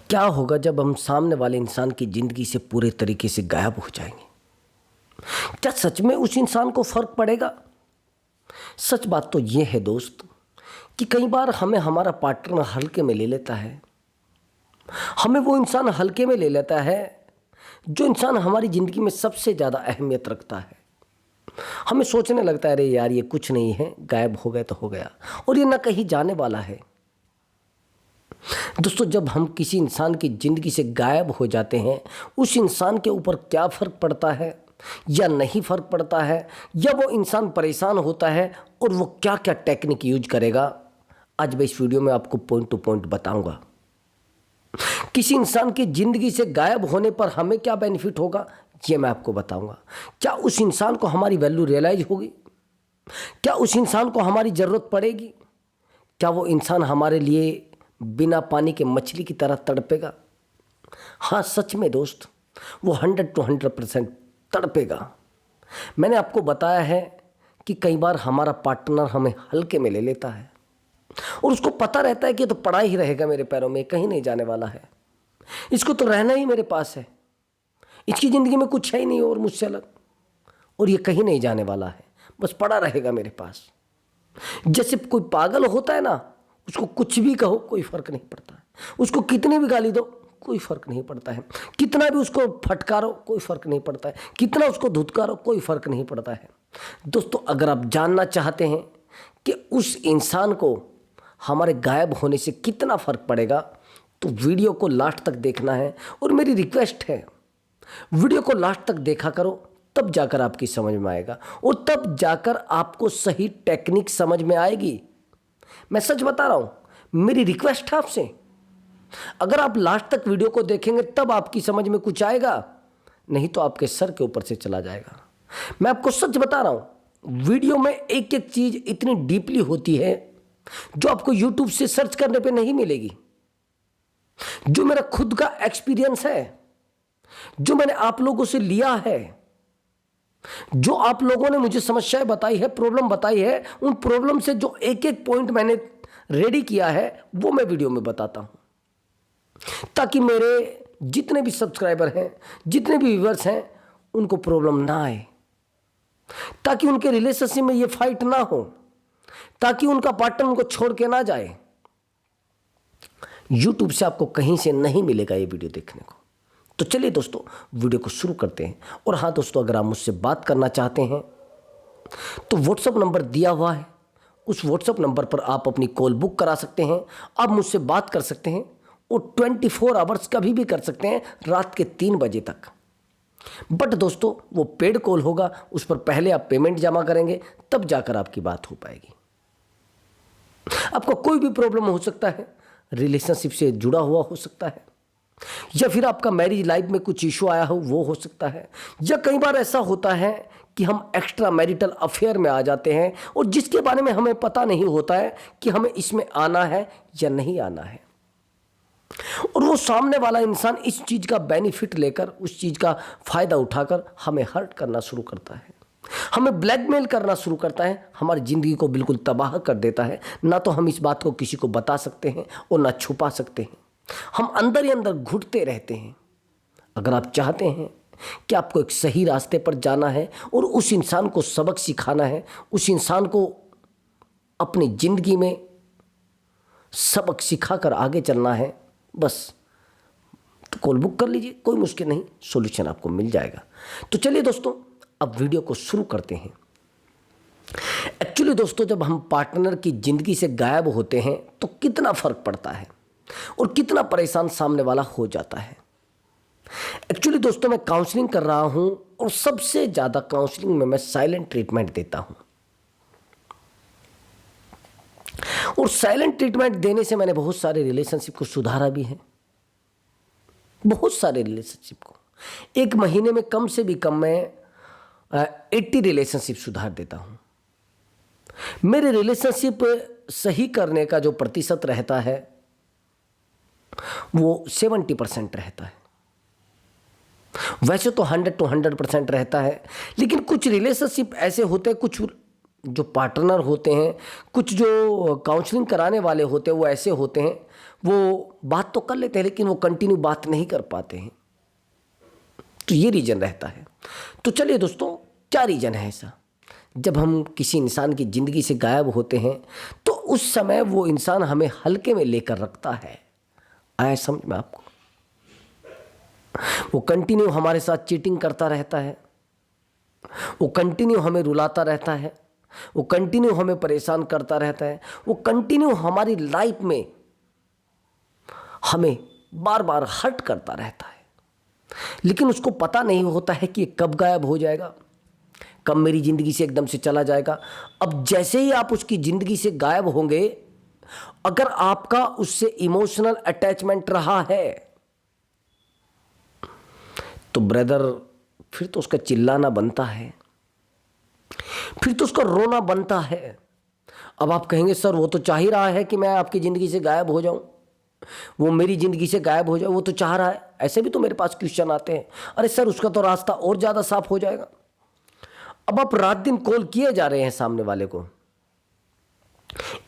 क्या होगा जब हम सामने वाले इंसान की ज़िंदगी से पूरे तरीके से गायब हो जाएंगे? क्या सच में उस इंसान को फ़र्क पड़ेगा? सच बात तो ये है दोस्त कि कई बार हमें हमारा पार्टनर हल्के में ले लेता है। हमें वो इंसान हल्के में ले लेता है जो इंसान हमारी ज़िंदगी में सबसे ज़्यादा अहमियत रखता है। हमें सोचने लगता है अरे यार ये कुछ नहीं है, गायब हो गया तो हो गया, और ये ना कहीं जाने वाला है। दोस्तों, जब हम किसी इंसान की ज़िंदगी से गायब हो जाते हैं, उस इंसान के ऊपर क्या फ़र्क पड़ता है या नहीं फ़र्क पड़ता है, या वो इंसान परेशान होता है और वो क्या क्या टेक्निक यूज करेगा, आज मैं इस वीडियो में आपको पॉइंट टू पॉइंट बताऊंगा। किसी इंसान की ज़िंदगी से गायब होने पर हमें क्या बेनिफिट होगा ये मैं आपको बताऊंगा। क्या उस इंसान को हमारी वैल्यू रियलाइज होगी? क्या उस इंसान को हमारी ज़रूरत पड़ेगी? क्या वो इंसान हमारे लिए बिना पानी के मछली की तरह तड़पेगा? हाँ, सच में दोस्त, वो 100% तड़पेगा। मैंने आपको बताया है कि कई बार हमारा पार्टनर हमें हल्के में ले लेता है और उसको पता रहता है कि ये तो पड़ा ही रहेगा मेरे पैरों में, कहीं नहीं जाने वाला है, इसको तो रहना ही मेरे पास है, इसकी ज़िंदगी में कुछ है ही नहीं और मुझसे अलग, और ये कहीं नहीं जाने वाला है, बस पड़ा रहेगा मेरे पास। जैसे कोई पागल होता है ना, उसको कुछ भी कहो कोई फ़र्क नहीं पड़ता है, उसको कितनी भी गाली दो कोई फ़र्क नहीं पड़ता है, कितना भी उसको फटकारो कोई फ़र्क नहीं पड़ता है, कितना उसको धुतकारो कोई फ़र्क नहीं पड़ता है। दोस्तों, अगर आप जानना चाहते हैं कि उस इंसान को हमारे गायब होने से कितना फ़र्क पड़ेगा, तो वीडियो को लास्ट तक देखना है, और मेरी रिक्वेस्ट है वीडियो को लास्ट तक देखा करो, तब जाकर आपकी समझ में आएगा और तब जाकर आपको सही टेक्निक समझ में आएगी। मैं सच बता रहा हूँ, मेरी रिक्वेस्ट है आपसे, अगर आप लास्ट तक वीडियो को देखेंगे तब आपकी समझ में कुछ आएगा, नहीं तो आपके सर के ऊपर से चला जाएगा। मैं आपको सच बता रहा हूँ, वीडियो में एक एक चीज़ इतनी डीपली होती है जो आपको यूट्यूब से सर्च करने पे नहीं मिलेगी। जो मेरा खुद का एक्सपीरियंस है, जो मैंने आप लोगों से लिया है, जो आप लोगों ने मुझे समस्याएं बताई है, प्रॉब्लम बताई है, उन प्रॉब्लम से जो एक एक पॉइंट मैंने रेडी किया है वो मैं वीडियो में बताता हूं, ताकि मेरे जितने भी सब्सक्राइबर हैं, जितने भी व्यूअर्स हैं, उनको प्रॉब्लम ना आए, ताकि उनके रिलेशनशिप में ये फाइट ना हो, ताकि उनका पार्टनर उनको छोड़ के ना जाए। यूट्यूब से आपको कहीं से नहीं मिलेगा ये वीडियो देखने को। तो चलिए दोस्तों, वीडियो को शुरू करते हैं। और हाँ दोस्तों, अगर आप मुझसे बात करना चाहते हैं तो व्हाट्सएप नंबर दिया हुआ है, उस व्हाट्सएप नंबर पर आप अपनी कॉल बुक करा सकते हैं, आप मुझसे बात कर सकते हैं, और 24 आवर्स कभी भी कर सकते हैं, रात के 3 बजे तक। बट दोस्तों, वो पेड कॉल होगा, उस पर पहले आप पेमेंट जमा करेंगे, तब जाकर आपकी बात हो पाएगी। आपको कोई भी प्रॉब्लम हो सकता है, रिलेशनशिप से जुड़ा हुआ हो सकता है, या फिर आपका मैरिज लाइफ में कुछ इशू आया हो वो हो सकता है, या कई बार ऐसा होता है कि हम एक्स्ट्रा मैरिटल अफेयर में आ जाते हैं और जिसके बारे में हमें पता नहीं होता है कि हमें इसमें आना है या नहीं आना है, और वो सामने वाला इंसान इस चीज़ का बेनिफिट लेकर, उस चीज़ का फ़ायदा उठाकर हमें हर्ट करना शुरू करता है, हमें ब्लैकमेल करना शुरू करता है, हमारी ज़िंदगी को बिल्कुल तबाह कर देता है। ना तो हम इस बात को किसी को बता सकते हैं और ना छुपा सकते हैं, हम अंदर ही अंदर घुटते रहते हैं। अगर आप चाहते हैं कि आपको एक सही रास्ते पर जाना है और उस इंसान को सबक सिखाना है, उस इंसान को अपनी ज़िंदगी में सबक सिखाकर आगे चलना है, बस तो कॉल बुक कर लीजिए, कोई मुश्किल नहीं, सॉल्यूशन आपको मिल जाएगा। तो चलिए दोस्तों, अब वीडियो को शुरू करते हैं। एक्चुअली दोस्तों, जब हम पार्टनर की ज़िंदगी से गायब होते हैं तो कितना फ़र्क पड़ता है और कितना परेशान सामने वाला हो जाता है। एक्चुअली दोस्तों, मैं काउंसलिंग कर रहा हूं और सबसे ज़्यादा काउंसलिंग में मैं साइलेंट ट्रीटमेंट देता हूं, और साइलेंट ट्रीटमेंट देने से मैंने बहुत सारे रिलेशनशिप को सुधारा भी है, बहुत सारे रिलेशनशिप को। एक महीने में कम से भी कम मैं 80 रिलेशनशिप सुधार देता हूं। मेरे रिलेशनशिप सही करने का जो प्रतिशत रहता है वो 70% रहता है। वैसे तो 100 to 100% रहता है, लेकिन कुछ रिलेशनशिप ऐसे होते हैं, कुछ जो पार्टनर होते हैं, कुछ जो काउंसलिंग कराने वाले होते हैं, वो ऐसे होते हैं, वो बात तो कर लेते हैं लेकिन वो कंटिन्यू बात नहीं कर पाते हैं। तो ये रीज़न रहता है। तो चलिए दोस्तों, क्या रीज़न है ऐसा? जब हम किसी इंसान की ज़िंदगी से गायब होते हैं तो उस समय वो इंसान हमें हल्के में लेकर रखता है। आया समझ में आपको? वो कंटिन्यू हमारे साथ चीटिंग करता रहता है, वो कंटिन्यू हमें रुलाता रहता है, वो कंटिन्यू हमें परेशान करता रहता है, वो कंटिन्यू हमारी लाइफ में हमें बार बार हर्ट करता रहता है। लेकिन उसको पता नहीं होता है कि ये कब गायब हो जाएगा, कब मेरी ज़िंदगी से एकदम से चला जाएगा। अब जैसे ही आप उसकी ज़िंदगी से गायब होंगे, अगर आपका उससे इमोशनल अटैचमेंट रहा है तो ब्रदर फिर तो उसका चिल्लाना बनता है, फिर तो उसका रोना बनता है। अब आप कहेंगे सर वो तो चाह ही रहा है कि मैं आपकी ज़िंदगी से गायब हो जाऊं, वो मेरी ज़िंदगी से गायब हो जाए, वो तो चाह रहा है। ऐसे भी तो मेरे पास क्वेश्चन आते हैं, अरे सर उसका तो रास्ता और ज़्यादा साफ हो जाएगा। अब आप रात दिन कॉल किए जा रहे हैं सामने वाले को,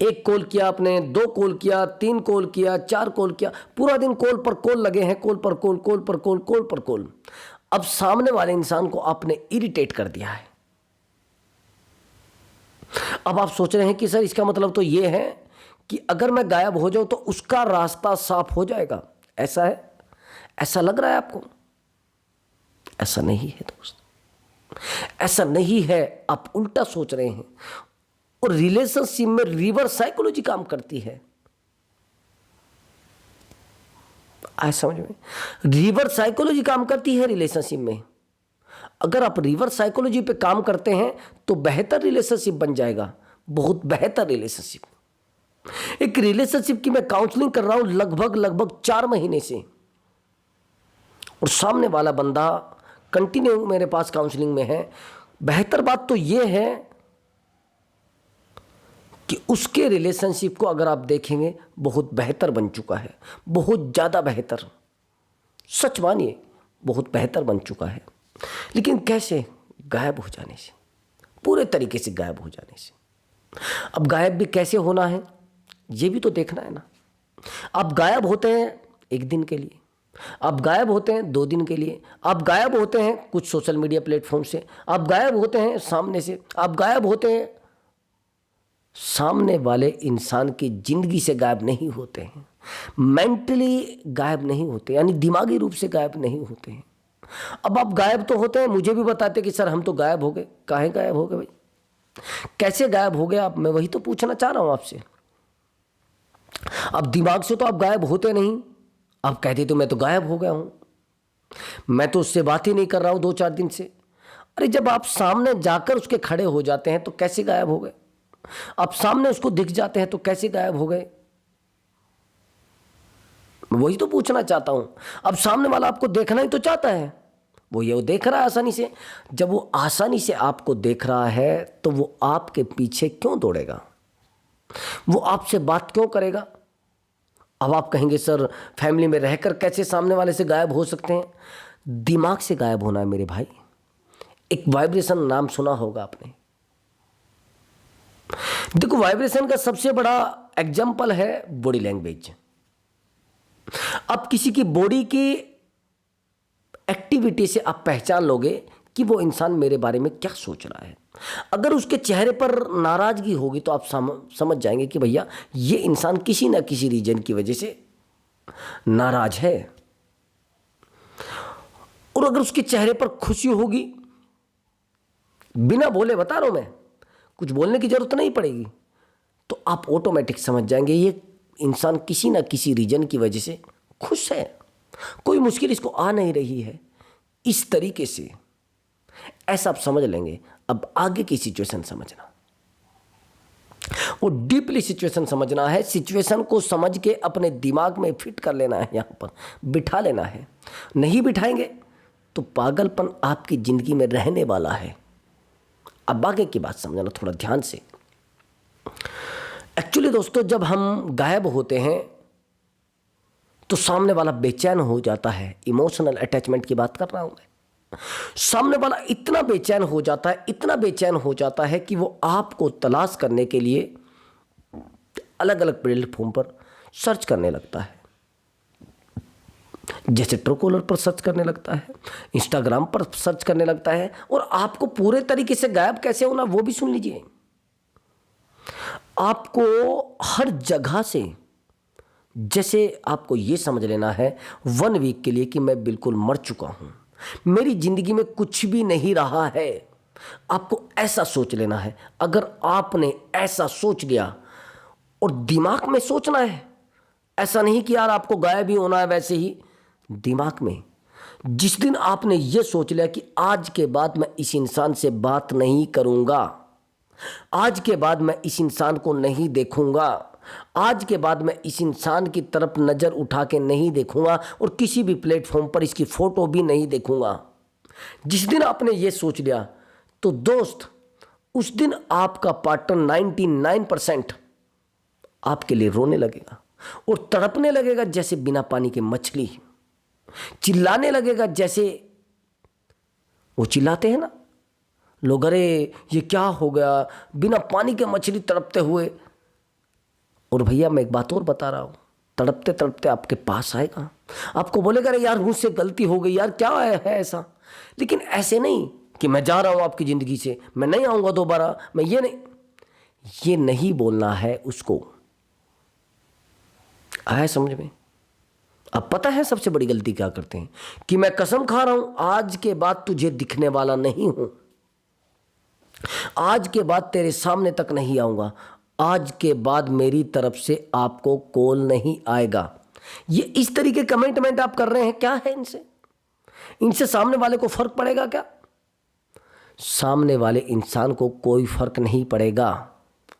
एक कॉल किया आपने, 2 कॉल किया, 3 कॉल किया, 4 कॉल किया, पूरा दिन कॉल पर कॉल लगे हैं, कॉल पर कॉल, कॉल पर कॉल, कॉल पर कॉल। अब सामने वाले इंसान को आपने इरिटेट कर दिया है। अब आप सोच रहे हैं कि सर इसका मतलब तो ये है कि अगर मैं गायब हो जाऊं तो उसका रास्ता साफ हो जाएगा, ऐसा है? ऐसा लग रहा है आपको? ऐसा नहीं है दोस्त, ऐसा नहीं है। आप उल्टा सोच रहे हैं। और रिलेशनशिप में रिवर्स साइकोलॉजी काम करती है। आए समझ में? रिवर्स साइकोलॉजी काम करती है रिलेशनशिप में। अगर आप रिवर्स साइकोलॉजी पे काम करते हैं तो बेहतर रिलेशनशिप बन जाएगा, बहुत बेहतर रिलेशनशिप। एक रिलेशनशिप की मैं काउंसलिंग कर रहा हूं लगभग 4 महीने से, और सामने वाला बंदा कंटिन्यू मेरे पास काउंसलिंग में है। बेहतर बात तो यह है कि उसके रिलेशनशिप को अगर आप देखेंगे बहुत बेहतर बन चुका है, बहुत ज़्यादा बेहतर। सच मानिए, बहुत बेहतर बन चुका है। लेकिन कैसे? गायब हो जाने से, पूरे तरीके से गायब हो जाने से। अब गायब भी कैसे होना है ये भी तो देखना है ना। आप गायब होते हैं 1 दिन के लिए, आप गायब होते हैं 2 दिन के लिए, आप गायब होते हैं कुछ सोशल मीडिया प्लेटफॉर्म से, आप गायब होते हैं सामने से, आप गायब होते हैं। सामने वाले इंसान की जिंदगी से गायब नहीं होते हैं, मेंटली गायब नहीं होते, यानी दिमागी रूप से गायब नहीं होते हैं। अब आप गायब तो होते हैं, मुझे भी बताते कि सर हम तो गायब हो गए। काहे गायब हो गए भाई? कैसे गायब हो गए आप? मैं वही तो पूछना चाह रहा हूं आपसे। अब दिमाग से तो आप गायब होते नहीं, आप कहते तो मैं तो गायब हो गया हूं, मैं तो उससे बात ही नहीं कर रहा हूं 2-4 दिन से। अरे जब आप सामने जाकर उसके खड़े हो जाते हैं तो कैसे गायब हो गए? आप सामने उसको दिख जाते हैं तो कैसे गायब हो गए? वही तो पूछना चाहता हूं। अब सामने वाला आपको देखना ही तो चाहता है, वो ये देख रहा है आसानी से। जब वो आसानी से आपको देख रहा है तो वो आपके पीछे क्यों दौड़ेगा? वो आपसे बात क्यों करेगा? अब आप कहेंगे सर फैमिली में रहकर कैसे सामने वाले से गायब हो सकते हैं? दिमाग से गायब होना है मेरे भाई। एक वाइब्रेशन नाम सुना होगा आपने। देखो, वाइब्रेशन का सबसे बड़ा एग्जाम्पल है बॉडी लैंग्वेज। अब किसी की बॉडी की एक्टिविटी से आप पहचान लोगे कि वो इंसान मेरे बारे में क्या सोच रहा है। अगर उसके चेहरे पर नाराजगी होगी तो आप समझ जाएंगे कि भैया ये इंसान किसी ना किसी रीजन की वजह से नाराज है। और अगर उसके चेहरे पर खुशी होगी, बिना बोले बता रहा हूं मैं, कुछ बोलने की जरूरत नहीं पड़ेगी, तो आप ऑटोमेटिक समझ जाएंगे ये इंसान किसी ना किसी रीजन की वजह से खुश है, कोई मुश्किल इसको आ नहीं रही है। इस तरीके से ऐसा आप समझ लेंगे। अब आगे की सिचुएशन समझना, वो डीपली सिचुएशन समझना है। सिचुएशन को समझ के अपने दिमाग में फिट कर लेना है, यहां पर बिठा लेना है। नहीं बिठाएंगे तो पागलपन आपकी जिंदगी में रहने वाला है। अब आगे की बात समझना थोड़ा ध्यान से। एक्चुअली दोस्तों, जब हम गायब होते हैं तो सामने वाला बेचैन हो जाता है। इमोशनल अटैचमेंट की बात कर रहा हूं मैं। सामने वाला इतना बेचैन हो जाता है, इतना बेचैन हो जाता है कि वो आपको तलाश करने के लिए अलग अलग प्लेटफॉर्म पर सर्च करने लगता है। जैसे ट्रूकॉलर पर सर्च करने लगता है, इंस्टाग्राम पर सर्च करने लगता है, और आपको पूरे तरीके से गायब कैसे होना वो भी सुन लीजिए। आपको हर जगह से, जैसे आपको ये समझ लेना है 1 वीक के लिए कि मैं बिल्कुल मर चुका हूं, मेरी जिंदगी में कुछ भी नहीं रहा है। आपको ऐसा सोच लेना है। अगर आपने ऐसा सोच लिया, और दिमाग में सोचना है, ऐसा नहीं कि यार आपको गायब ही होना है, वैसे ही दिमाग में जिस दिन आपने ये सोच लिया कि आज के बाद मैं इस इंसान से बात नहीं करूंगा, आज के बाद मैं इस इंसान को नहीं देखूंगा, आज के बाद मैं इस इंसान की तरफ नज़र उठा के नहीं देखूंगा, और किसी भी प्लेटफॉर्म पर इसकी फ़ोटो भी नहीं देखूंगा, जिस दिन आपने ये सोच लिया, तो दोस्त उस दिन आपका पार्टनर 99% आपके लिए रोने लगेगा और तड़पने लगेगा जैसे बिना पानी के मछली, चिल्लाने लगेगा जैसे वो चिल्लाते हैं ना लोग, अरे ये क्या हो गया, बिना पानी के मछली तड़पते हुए। और भैया मैं एक बात और बता रहा हूँ, तड़पते तड़पते आपके पास आएगा, आपको बोलेगा अरे यार मुझसे गलती हो गई यार, क्या है ऐसा। लेकिन ऐसे नहीं कि मैं जा रहा हूँ आपकी ज़िंदगी से, मैं नहीं आऊँगा दोबारा, मैं ये नहीं बोलना है उसको। आया समझ में? अब पता है सबसे बड़ी गलती क्या करते हैं, कि मैं कसम खा रहा हूं आज के बाद तुझे दिखने वाला नहीं हूं, आज के बाद तेरे सामने तक नहीं आऊंगा, आज के बाद मेरी तरफ से आपको कॉल नहीं आएगा। ये इस तरीके कमिटमेंट आप कर रहे हैं, क्या है इनसे सामने वाले को फर्क पड़ेगा क्या? सामने वाले इंसान को कोई फर्क नहीं पड़ेगा।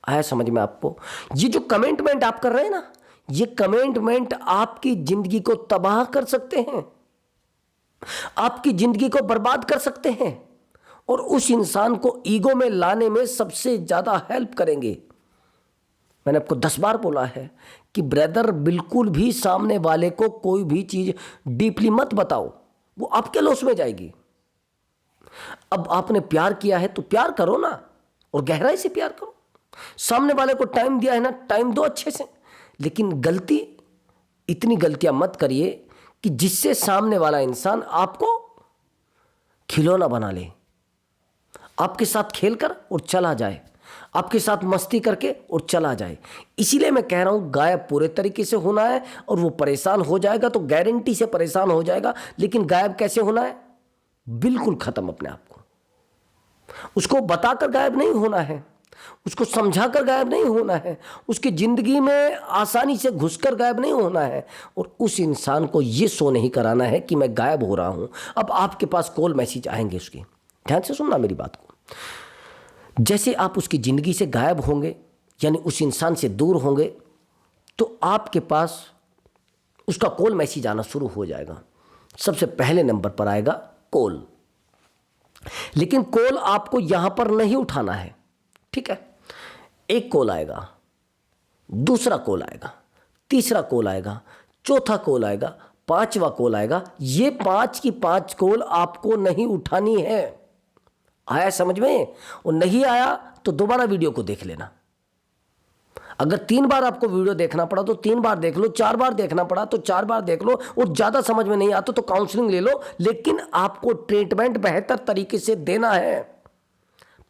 आया समझ में आपको? ये जो कमिटमेंट आप कर रहे हैं ना, ये कमिटमेंट आपकी जिंदगी को तबाह कर सकते हैं, आपकी जिंदगी को बर्बाद कर सकते हैं, और उस इंसान को ईगो में लाने में सबसे ज्यादा हेल्प करेंगे। मैंने आपको 10 बार बोला है कि ब्रदर बिल्कुल भी सामने वाले को कोई भी चीज डीपली मत बताओ, वो आपके लॉस में जाएगी। अब आपने प्यार किया है तो प्यार करो ना, और गहराई से प्यार करो। सामने वाले को टाइम दिया है ना, टाइम दो अच्छे से। लेकिन इतनी गलतियां मत करिए कि जिससे सामने वाला इंसान आपको खिलौना बना ले, आपके साथ खेलकर और चला जाए, आपके साथ मस्ती करके और चला जाए। इसीलिए मैं कह रहा हूं गायब पूरे तरीके से होना है, और वो परेशान हो जाएगा तो गारंटी से परेशान हो जाएगा। लेकिन गायब कैसे होना है? बिल्कुल खत्म अपने आप को। उसको बताकर गायब नहीं होना है, उसको समझाकर गायब नहीं होना है, उसकी जिंदगी में आसानी से घुसकर गायब नहीं होना है, और उस इंसान को ये शो नहीं कराना है कि मैं गायब हो रहा हूं। अब आपके पास कॉल मैसेज आएंगे उसके, ध्यान से सुनना मेरी बात को। जैसे आप उसकी जिंदगी से गायब होंगे, यानी उस इंसान से दूर होंगे, तो आपके पास उसका कॉल मैसेज आना शुरू हो जाएगा। सबसे पहले नंबर पर आएगा कॉल, लेकिन कॉल आपको यहां पर नहीं उठाना है, ठीक है? एक कॉल आएगा, दूसरा कॉल आएगा, तीसरा कॉल आएगा, चौथा कॉल आएगा, पांचवा कॉल आएगा। ये 5 की 5 कॉल आपको नहीं उठानी है। आया समझ में? और नहीं आया तो दोबारा वीडियो को देख लेना। अगर 3 बार आपको वीडियो देखना पड़ा तो 3 बार देख लो, 4 बार देखना पड़ा तो 4 बार देख लो, और ज़्यादा समझ में नहीं आता तो काउंसलिंग ले लो। लेकिन आपको ट्रीटमेंट बेहतर तरीके से देना है।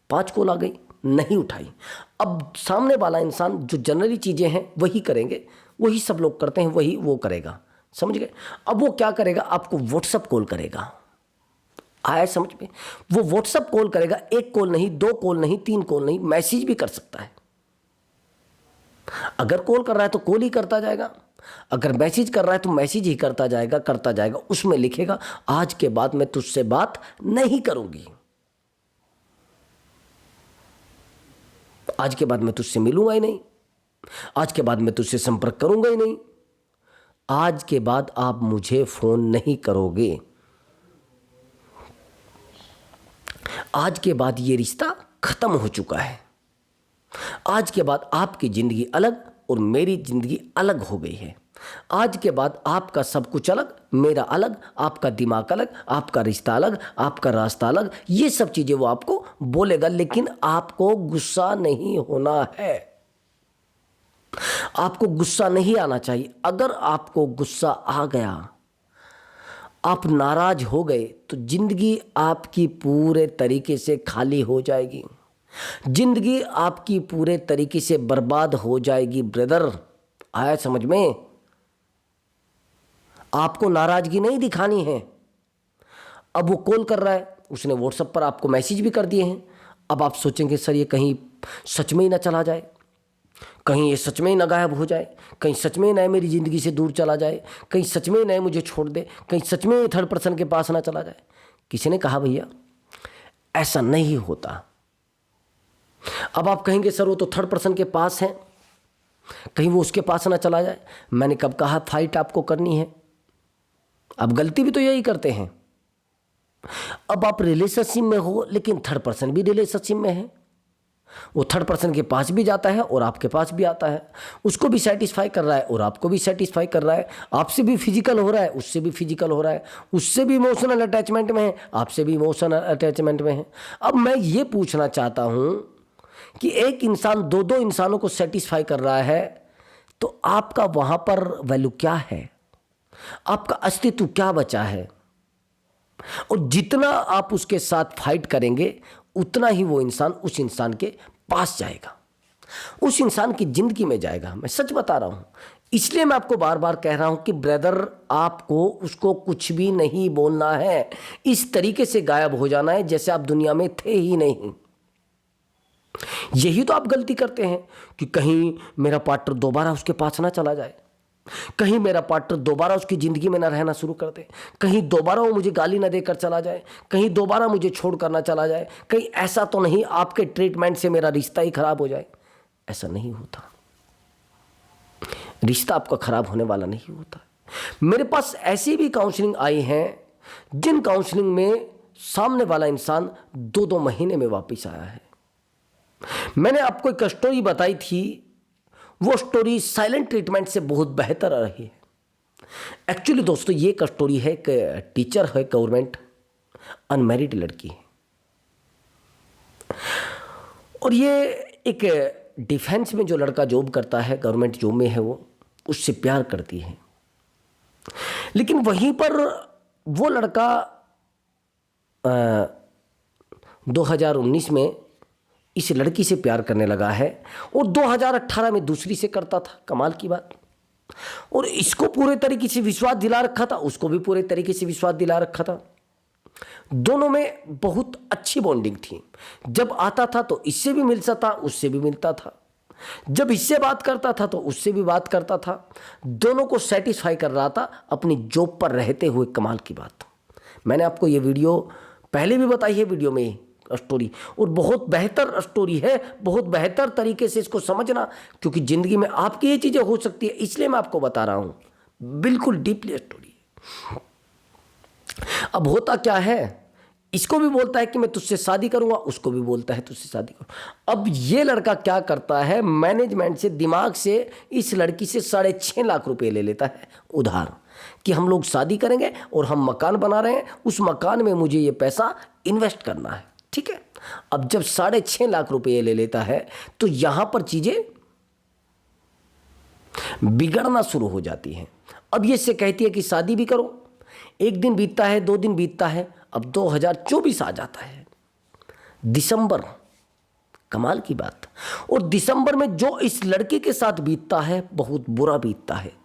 5 कॉल आ गई, नहीं उठाई। अब सामने वाला इंसान जो जनरली चीज़ें हैं वही करेंगे, वही सब लोग करते हैं, वही वो करेगा, समझ गए? अब वो क्या करेगा? आपको व्हाट्सअप कॉल करेगा। आया समझ में? वो व्हाट्सअप कॉल करेगा, 1 कॉल नहीं, 2 कॉल नहीं, 3 कॉल नहीं, मैसेज भी कर सकता है। अगर कॉल कर रहा है तो कॉल ही करता जाएगा, अगर मैसेज कर रहा है तो मैसेज ही करता जाएगा। उसमें लिखेगा आज के बाद मैं तुझसे बात नहीं करूंगी, आज के बाद मैं तुझसे मिलूंगा ही नहीं, आज के बाद मैं तुझसे संपर्क करूंगा ही नहीं, आज के बाद आप मुझे फोन नहीं करोगे, आज के बाद ये रिश्ता खत्म हो चुका है, आज के बाद आपकी जिंदगी अलग और मेरी जिंदगी अलग हो गई है। आज के बाद आपका सब कुछ अलग, मेरा अलग, आपका दिमाग अलग, आपका रिश्ता अलग, आपका रास्ता अलग, ये सब चीज़ें वो आपको बोलेगा, लेकिन आपको गुस्सा नहीं होना है। आपको गुस्सा नहीं आना चाहिए। अगर आपको गुस्सा आ गया, आप नाराज हो गए, तो जिंदगी आपकी पूरे तरीके से खाली हो जाएगी, जिंदगी आपकी पूरे तरीके से बर्बाद हो जाएगी। ब्रदर, आया समझ में? आपको नाराजगी नहीं दिखानी है। अब वो कॉल कर रहा है, उसने व्हाट्सएप पर आपको मैसेज भी कर दिए हैं। अब आप सोचेंगे सर ये कहीं सच में ही ना चला जाए, कहीं ये सच में ही ना गायब हो जाए, कहीं सच में ही ना मेरी ज़िंदगी से दूर चला जाए, कहीं सच में ही ना मुझे छोड़ दे, कहीं सच में ही थर्ड पर्सन के पास ना चला जाए। किसी ने कहा भैया ऐसा नहीं होता। अब आप कहेंगे सर वो तो थर्ड पर्सन के पास है, कहीं वो उसके पास ना चला जाए। मैंने कब कहा फाइट आपको करनी है? अब गलती भी तो यही करते हैं। अब आप रिलेशनशिप में हो, लेकिन थर्ड पर्सन भी रिलेशनशिप में है, वो थर्ड पर्सन के पास भी जाता है और आपके पास भी आता है, उसको भी सेटिस्फाई कर रहा है और आपको भी सेटिस्फाई कर रहा है, आपसे भी फिजिकल हो रहा है, उससे भी फिजिकल हो रहा है, उससे भी इमोशनल अटैचमेंट में है, आपसे भी इमोशनल अटैचमेंट में है। अब मैं ये पूछना चाहता हूँ कि एक इंसान दो दो इंसानों को सेटिस्फाई कर रहा है, तो आपका वहाँ पर वैल्यू क्या है? आपका अस्तित्व क्या बचा है? और जितना आप उसके साथ फाइट करेंगे, उतना ही वो इंसान उस इंसान के पास जाएगा, उस इंसान की जिंदगी में जाएगा। मैं सच बता रहा हूं, इसलिए मैं आपको बार बार कह रहा हूं कि ब्रदर, आपको उसको कुछ भी नहीं बोलना है, इस तरीके से गायब हो जाना है जैसे आप दुनिया में थे ही नहीं। यही तो आप गलती करते हैं कि कहीं मेरा पार्टनर दोबारा उसके पास ना चला जाए, कहीं मेरा पार्टनर दोबारा उसकी ज़िंदगी में ना रहना शुरू कर दे, कहीं दोबारा वो मुझे गाली ना देकर चला जाए, कहीं दोबारा मुझे छोड़ कर ना चला जाए, कहीं ऐसा तो नहीं आपके ट्रीटमेंट से मेरा रिश्ता ही खराब हो जाए। ऐसा नहीं होता, रिश्ता आपका खराब होने वाला नहीं होता। मेरे पास ऐसी भी काउंसलिंग आई हैं जिन काउंसलिंग में सामने वाला इंसान 2-2 महीने में वापस आया है। मैंने आपको एक स्टोरी बताई थी, वो स्टोरी साइलेंट ट्रीटमेंट से बहुत बेहतर रही है। एक्चुअली दोस्तों ये एक स्टोरी है, एक टीचर है गवर्नमेंट, अनमैरिड लड़की है, और ये एक डिफेंस में जो लड़का जॉब करता है, गवर्नमेंट जॉब में है, वो उससे प्यार करती है। लेकिन वहीं पर वो लड़का 2019 में इस लड़की से प्यार करने लगा है और 2018 में दूसरी से करता था। कमाल की बात। और इसको पूरे तरीके से विश्वास दिला रखा था, उसको भी पूरे तरीके से विश्वास दिला रखा था। दोनों में बहुत अच्छी बॉन्डिंग थी। जब आता था तो इससे भी मिलता था, उससे भी मिलता था, जब इससे बात करता था तो उससे भी बात करता था। दोनों को सेटिस्फाई कर रहा था अपनी जॉब पर रहते हुए। कमाल की बात। मैंने आपको ये वीडियो पहले भी बताई है, वीडियो में स्टोरी, और बहुत बेहतर स्टोरी है। बहुत बेहतर तरीके से इसको समझना, क्योंकि ज़िंदगी में आपकी ये चीज़ें हो सकती है, इसलिए मैं आपको बता रहा हूँ। बिल्कुल डीपली स्टोरी। अब होता क्या है, इसको भी बोलता है कि मैं तुझसे शादी करूंगा, उसको भी बोलता है तुझसे शादी करूँ। अब ये लड़का क्या करता है, मैनेजमेंट से, दिमाग से इस लड़की से 6.5 लाख रुपए ले लेता है उधार, कि हम लोग शादी करेंगे और हम मकान बना रहे हैं, उस मकान में मुझे ये पैसा इन्वेस्ट करना है। ठीक है। अब जब 6.5 लाख रुपए ले लेता है तो यहां पर चीजें बिगड़ना शुरू हो जाती हैं। अब ये से कहती है कि शादी भी करो। एक दिन बीतता है, 2 दिन बीतता है, अब 2024 आ जाता है, दिसंबर। कमाल की बात। और दिसंबर में जो इस लड़के के साथ बीतता है बहुत बुरा बीतता है।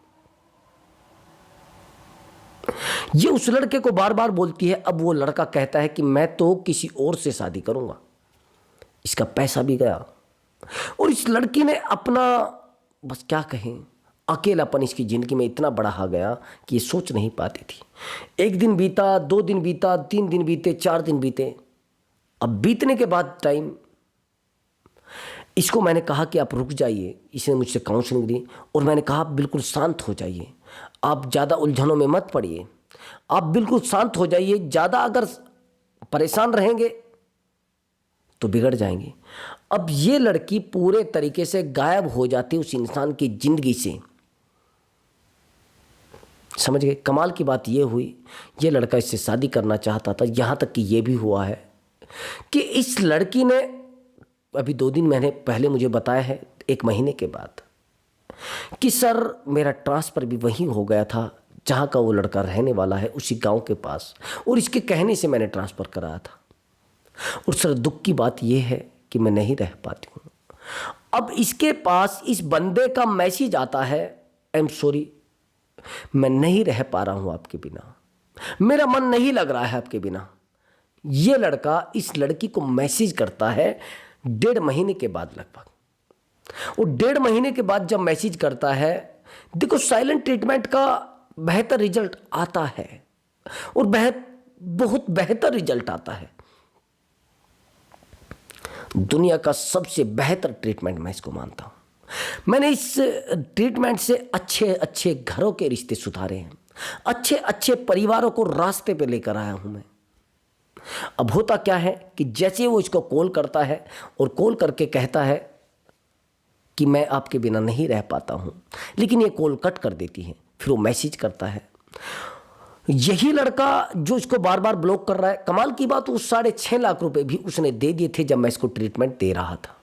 ये उस लड़के को बार बार बोलती है। अब वो लड़का कहता है कि मैं तो किसी और से शादी करूंगा। इसका पैसा भी गया और इस लड़की ने अपना, बस क्या कहें, अकेलापन इसकी ज़िंदगी में इतना बढ़ा आ गया कि ये सोच नहीं पाती थी। 1 दिन बीता, 2 दिन बीता, 3 दिन बीते, 4 दिन बीते। अब बीतने के बाद टाइम, इसको मैंने कहा कि आप रुक जाइए। इसने मुझसे काउंसलिंग दी और मैंने कहा आप बिल्कुल शांत हो जाइए, आप ज़्यादा उलझनों में मत पड़िए, आप बिल्कुल शांत हो जाइए। ज़्यादा अगर परेशान रहेंगे तो बिगड़ जाएंगे। अब ये लड़की पूरे तरीके से गायब हो जाती उस इंसान की ज़िंदगी से। समझ गए। कमाल की बात ये हुई, ये लड़का इससे शादी करना चाहता था। यहाँ तक कि ये भी हुआ है कि इस लड़की ने अभी 2 महीने पहले मुझे बताया है, 1 महीने के बाद, कि सर मेरा ट्रांसफ़र भी वहीं हो गया था जहाँ का वो लड़का रहने वाला है, उसी गांव के पास, और इसके कहने से मैंने ट्रांसफ़र कराया था। और सर दुख की बात ये है कि मैं नहीं रह पाती हूँ। अब इसके पास इस बंदे का मैसेज आता है, आई एम सॉरी, मैं नहीं रह पा रहा हूँ आपके बिना, मेरा मन नहीं लग रहा है आपके बिना। ये लड़का इस लड़की को मैसेज करता है 1.5 महीने के बाद लगभग। और 1.5 महीने के बाद जब मैसेज करता है, देखो साइलेंट ट्रीटमेंट का बेहतर रिजल्ट आता है, और बहुत बेहतर रिजल्ट आता है। दुनिया का सबसे बेहतर ट्रीटमेंट मैं इसको मानता हूं। मैंने इस ट्रीटमेंट से अच्छे अच्छे घरों के रिश्ते सुधारे हैं, अच्छे अच्छे परिवारों को रास्ते पे लेकर आया हूं मैं। अब होता क्या है कि जैसे वो इसको कॉल करता है और कॉल करके कहता है कि मैं आपके बिना नहीं रह पाता हूं, लेकिन ये कॉल कट कर देती है, फिर वो मैसेज करता है। यही लड़का जो इसको बार बार ब्लॉक कर रहा है, कमाल की बात, उस 6.5 लाख रुपए भी उसने दे दिए थे जब मैं इसको ट्रीटमेंट दे रहा था।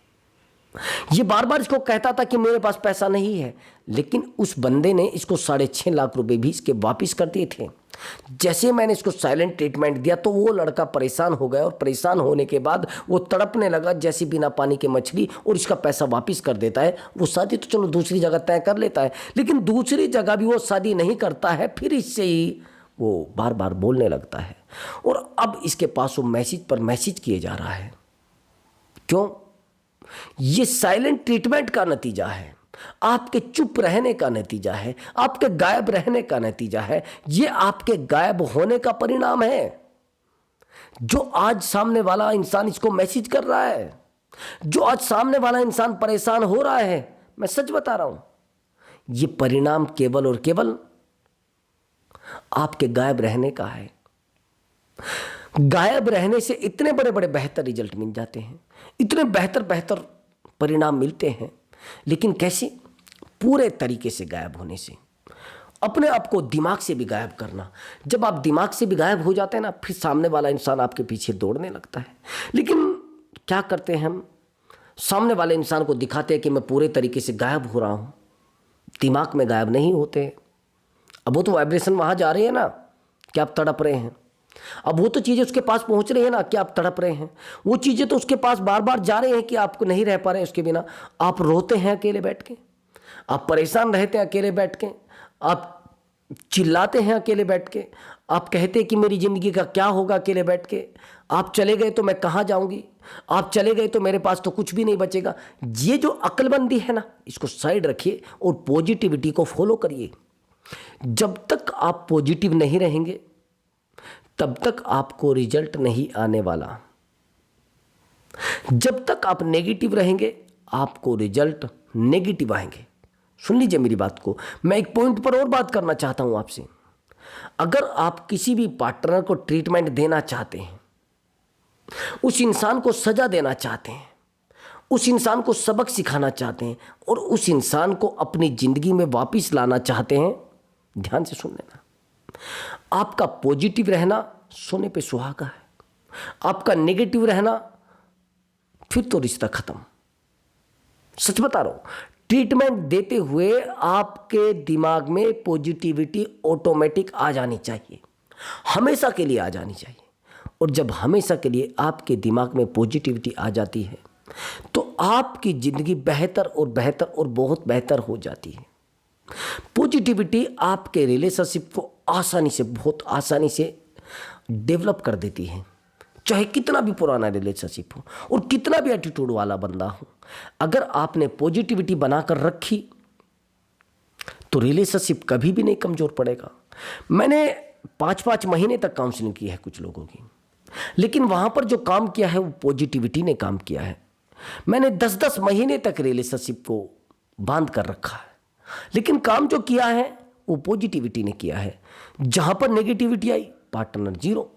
ये बार बार इसको कहता था कि मेरे पास पैसा नहीं है, लेकिन उस बंदे ने इसको 6.5 लाख रुपए भी इसके वापिस कर दिए थे। जैसे मैंने इसको साइलेंट ट्रीटमेंट दिया तो वो लड़का परेशान हो गया, और परेशान होने के बाद वो तड़पने लगा जैसी बिना पानी के मछली, और इसका पैसा वापस कर देता है। वो शादी तो चलो दूसरी जगह तय कर लेता है, लेकिन दूसरी जगह भी वो शादी नहीं करता है, फिर इससे ही वो बार बार बोलने लगता है। और अब इसके पास वो मैसेज पर मैसेज किए जा रहा है। क्यों? ये साइलेंट ट्रीटमेंट का नतीजा है, आपके चुप रहने का नतीजा है, आपके गायब रहने का नतीजा है, ये आपके गायब होने का परिणाम है। जो आज सामने वाला इंसान इसको मैसेज कर रहा है, जो आज सामने वाला इंसान परेशान हो रहा है, मैं सच बता रहा हूं, ये परिणाम केवल और केवल आपके गायब रहने का है। गायब रहने से इतने बड़े बड़े बेहतर रिजल्ट मिल जाते हैं, इतने बेहतर बेहतर परिणाम मिलते हैं, लेकिन कैसे? पूरे तरीके से गायब होने से। अपने आप को दिमाग से भी गायब करना। जब आप दिमाग से भी गायब हो जाते हैं ना, फिर सामने वाला इंसान आपके पीछे दौड़ने लगता है। लेकिन क्या करते हैं हम? सामने वाले इंसान को दिखाते हैं कि मैं पूरे तरीके से गायब हो रहा हूँ, दिमाग में गायब नहीं होते। अब वो तो वाइब्रेशन वहाँ जा रही है ना कि आप तड़प रहे हैं, अब वो तो चीज़ें उसके पास पहुंच रही है ना कि आप तड़प रहे हैं, वो चीज़ें तो उसके पास बार बार जा रहे हैं कि आप नहीं रह पा रहे हैं उसके बिना। आप रोते हैं अकेले बैठ के, आप परेशान रहते हैं अकेले बैठ के, आप चिल्लाते हैं अकेले बैठ के, आप कहते हैं कि मेरी ज़िंदगी का क्या होगा अकेले बैठ के, आप चले गए तो मैं कहाँ जाऊँगी, आप चले गए तो मेरे पास तो कुछ भी नहीं बचेगा। ये जो अक्लमंदी है ना, इसको साइड रखिए और पॉजिटिविटी को फॉलो करिए। जब तक आप पॉजिटिव नहीं रहेंगे तब तक आपको रिजल्ट नहीं आने वाला। जब तक आप नेगेटिव रहेंगे आपको रिजल्ट नेगेटिव आएंगे। सुन लीजिए मेरी बात को, मैं एक पॉइंट पर और बात करना चाहता हूं आपसे। अगर आप किसी भी पार्टनर को ट्रीटमेंट देना चाहते हैं, उस इंसान को सजा देना चाहते हैं, उस इंसान को सबक सिखाना चाहते हैं, और उस इंसान को अपनी जिंदगी में वापस लाना चाहते हैं, ध्यान से सुन लेना। आपका पॉजिटिव रहना सोने पे सुहागा है, आपका नेगेटिव रहना फिर तो रिश्ता खत्म। सच बता रहा हूं, ट्रीटमेंट देते हुए आपके दिमाग में पॉजिटिविटी ऑटोमेटिक आ जानी चाहिए, हमेशा के लिए आ जानी चाहिए। और जब हमेशा के लिए आपके दिमाग में पॉजिटिविटी आ जाती है तो आपकी ज़िंदगी बेहतर और बेहतर और बहुत बेहतर हो जाती है। पॉजिटिविटी आपके रिलेशनशिप को आसानी से, बहुत आसानी से डेवलप कर देती है। चाहे कितना भी पुराना रिलेशनशिप हो और कितना भी एटीट्यूड वाला बंदा हो, अगर आपने पॉजिटिविटी बनाकर रखी तो रिलेशनशिप कभी भी नहीं कमज़ोर पड़ेगा। मैंने 5-5 महीने तक काउंसलिंग की है कुछ लोगों की, लेकिन वहाँ पर जो काम किया है वो पॉजिटिविटी ने काम किया है। मैंने 10-10 महीने तक रिलेशनशिप को बांध कर रखा है, लेकिन काम जो किया है वो पॉजिटिविटी ने किया है। जहाँ पर नेगेटिविटी आई, पार्टनर जीरो,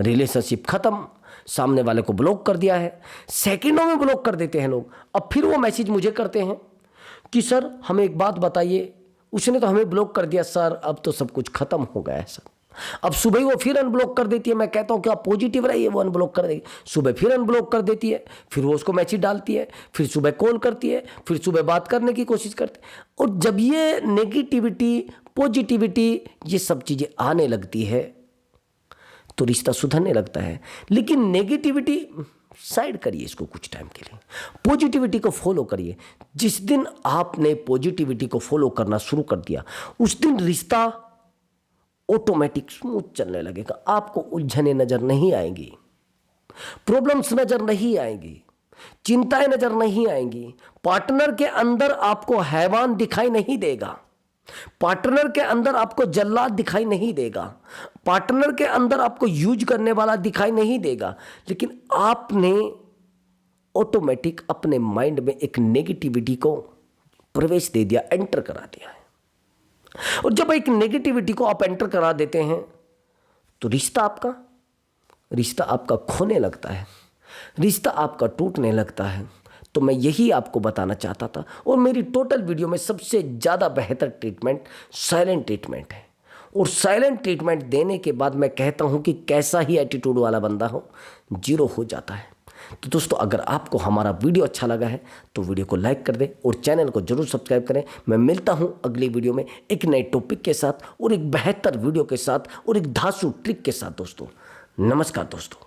रिलेशनशिप खत्म, सामने वाले को ब्लॉक कर दिया है। सेकंडों में ब्लॉक कर देते हैं लोग। अब फिर वो मैसेज मुझे करते हैं कि सर हमें एक बात बताइए, उसने तो हमें ब्लॉक कर दिया सर, अब तो सब कुछ खत्म हो गया है सर। अब सुबह वो फिर अनब्लॉक कर देती है। मैं कहता हूं कि आप पॉजिटिव रहिए, वो अनब्लॉक कर देगी, सुबह फिर अनब्लॉक कर देती है, फिर वो उसको मैसेज डालती है, फिर सुबह कॉल करती है, फिर सुबह बात करने की कोशिश करती है। और जब ये नेगेटिविटी पॉजिटिविटी ये सब चीजें आने लगती है तो रिश्ता सुधरने लगता है। लेकिन नेगेटिविटी साइड करिए इसको कुछ टाइम के लिए, पॉजिटिविटी को फॉलो करिए। जिस दिन आपने पॉजिटिविटी को फॉलो करना शुरू कर दिया उस दिन रिश्ता ऑटोमेटिक स्मूथ चलने लगेगा। आपको उलझने नजर नहीं आएंगी, प्रॉब्लम्स नजर नहीं आएंगी, चिंताएं नजर नहीं आएंगी। पार्टनर के अंदर आपको हैवान दिखाई नहीं देगा, पार्टनर के अंदर आपको जल्लाद दिखाई नहीं देगा, पार्टनर के अंदर आपको यूज करने वाला दिखाई नहीं देगा। लेकिन आपने ऑटोमेटिक अपने माइंड में एक नेगेटिविटी को प्रवेश दे दिया, एंटर करा दिया है। और जब एक नेगेटिविटी को आप एंटर करा देते हैं तो रिश्ता आपका खोने लगता है, रिश्ता आपका टूटने लगता है। तो मैं यही आपको बताना चाहता था। और मेरी टोटल वीडियो में सबसे ज़्यादा बेहतर ट्रीटमेंट साइलेंट ट्रीटमेंट है। और साइलेंट ट्रीटमेंट देने के बाद मैं कहता हूं कि कैसा ही एटीट्यूड वाला बंदा हो, जीरो हो जाता है। तो दोस्तों, अगर आपको हमारा वीडियो अच्छा लगा है तो वीडियो को लाइक कर दें और चैनल को जरूर सब्सक्राइब करें। मैं मिलता हूं अगली वीडियो में एक नए टॉपिक के साथ और एक बेहतर वीडियो के साथ और एक धांसू ट्रिक के साथ। दोस्तों नमस्कार दोस्तों।